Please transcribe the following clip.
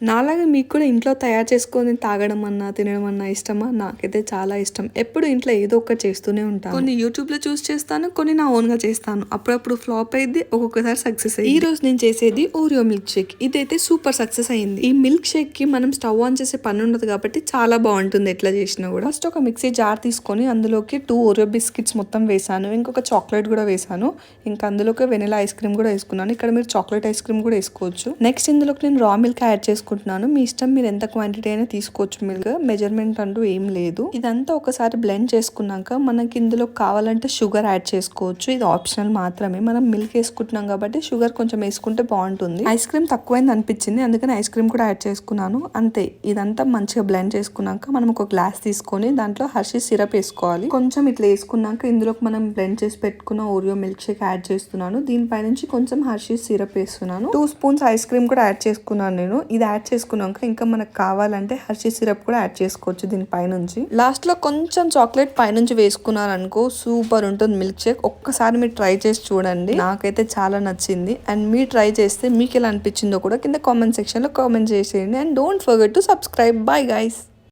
నాలాగా మీకు కూడా ఇంట్లో తయారు చేసుకొని తాగడం అన్నా తినడం అన్నా ఇష్టమా? నాకైతే చాలా ఇష్టం. ఎప్పుడు ఇంట్లో ఏదో ఒకటి చేస్తూనే ఉంటాను. కొన్ని యూట్యూబ్లో చూస్ చేస్తాను, కొన్ని నా ఓన్గా చేస్తాను. అప్పుడప్పుడు ఫ్లాప్ అయింది, ఒక్కొక్కసారి సక్సెస్ అయ్యింది. ఈ రోజు నేను చేసేది ఓరియో మిల్క్ షేక్. ఇదైతే సూపర్ సక్సెస్ అయింది. ఈ మిల్క్ షేక్ కి మనం స్టవ్ ఆన్ చేసే పని ఉండదు కాబట్టి చాలా బాగుంటుంది ఎట్లా చేసినా కూడా. ఫస్ట్ ఒక మిక్సీ జార్ తీసుకొని అందులోకి 2 ఓరియో బిస్కెట్స్ మొత్తం వేసాను, ఇంకొక చాక్లెట్ కూడా వేసాను, ఇంకా అందులోకి వెనిలా ఐస్ క్రీమ్ కూడా వేసుకున్నాను. ఇక్కడ మీరు చాక్లెట్ ఐస్ క్రీమ్ కూడా వేసుకోవచ్చు. నెక్స్ట్ ఇందులోకి నేను రా మిల్క్ యాడ్ చేసుకుంటున్నాను. మీ ఇష్టం, మీరు ఎంత క్వాంటిటీ అయినా తీసుకోవచ్చు. మిల్క్ మెజర్మెంట్ అంటూ ఏం లేదు. ఇదంతా ఒకసారి బ్లెండ్ చేసుకున్నాక మనకి ఇందులో కావాలంటే షుగర్ యాడ్ చేసుకోవచ్చు. ఇది ఆప్షనల్ మాత్రమే. మనం మిల్క్ వేసుకుంటున్నాం కాబట్టి షుగర్ కొంచెం వేసుకుంటే బాగుంటుంది. ఐస్ క్రీమ్ తక్కువైంది అనిపించింది, అందుకని ఐస్ క్రీమ్ కూడా యాడ్ చేసుకున్నాను. అంతే. ఇదంతా మంచిగా బ్లెండ్ చేసుకున్నాక మనం ఒక గ్లాస్ తీసుకొని దాంట్లో హర్షీస్ సిరప్ వేసుకోవాలి. కొంచెం ఇట్లా వేసుకున్నాక ఇందులోకి మనం బ్లెండ్ చేసి పెట్టుకున్న ఓరియో మిల్క్ షేక్ యాడ్ చేస్తున్నాను. దీనిపై నుంచి కొంచెం హర్షీస్ సిరప్ వేస్తున్నాను. 2 స్పూన్స్ ఐస్ క్రీమ్ కూడా యాడ్ చేసుకున్నాను నేను. ఇది యాడ్ చేసుకున్నాక ఇంకా మనకు కావాలంటే హర్షీ సిరప్ కూడా యాడ్ చేసుకోవచ్చు దీనిపై నుంచి. లాస్ట్ లో కొంచెం చాక్లెట్ పైనుంచి వేసుకున్నాను అనుకో, సూపర్ ఉంటుంది మిల్క్ షేక్. ఒక్కసారి మీరు ట్రై చేసి చూడండి, నాకైతే చాలా నచ్చింది. అండ్ మీరు ట్రై చేస్తే మీకు ఎలా అనిపించిందో కూడా కింద కామెంట్ సెక్షన్ లో కామెంట్ చేసేయండి. And don't forget to subscribe. Bye guys.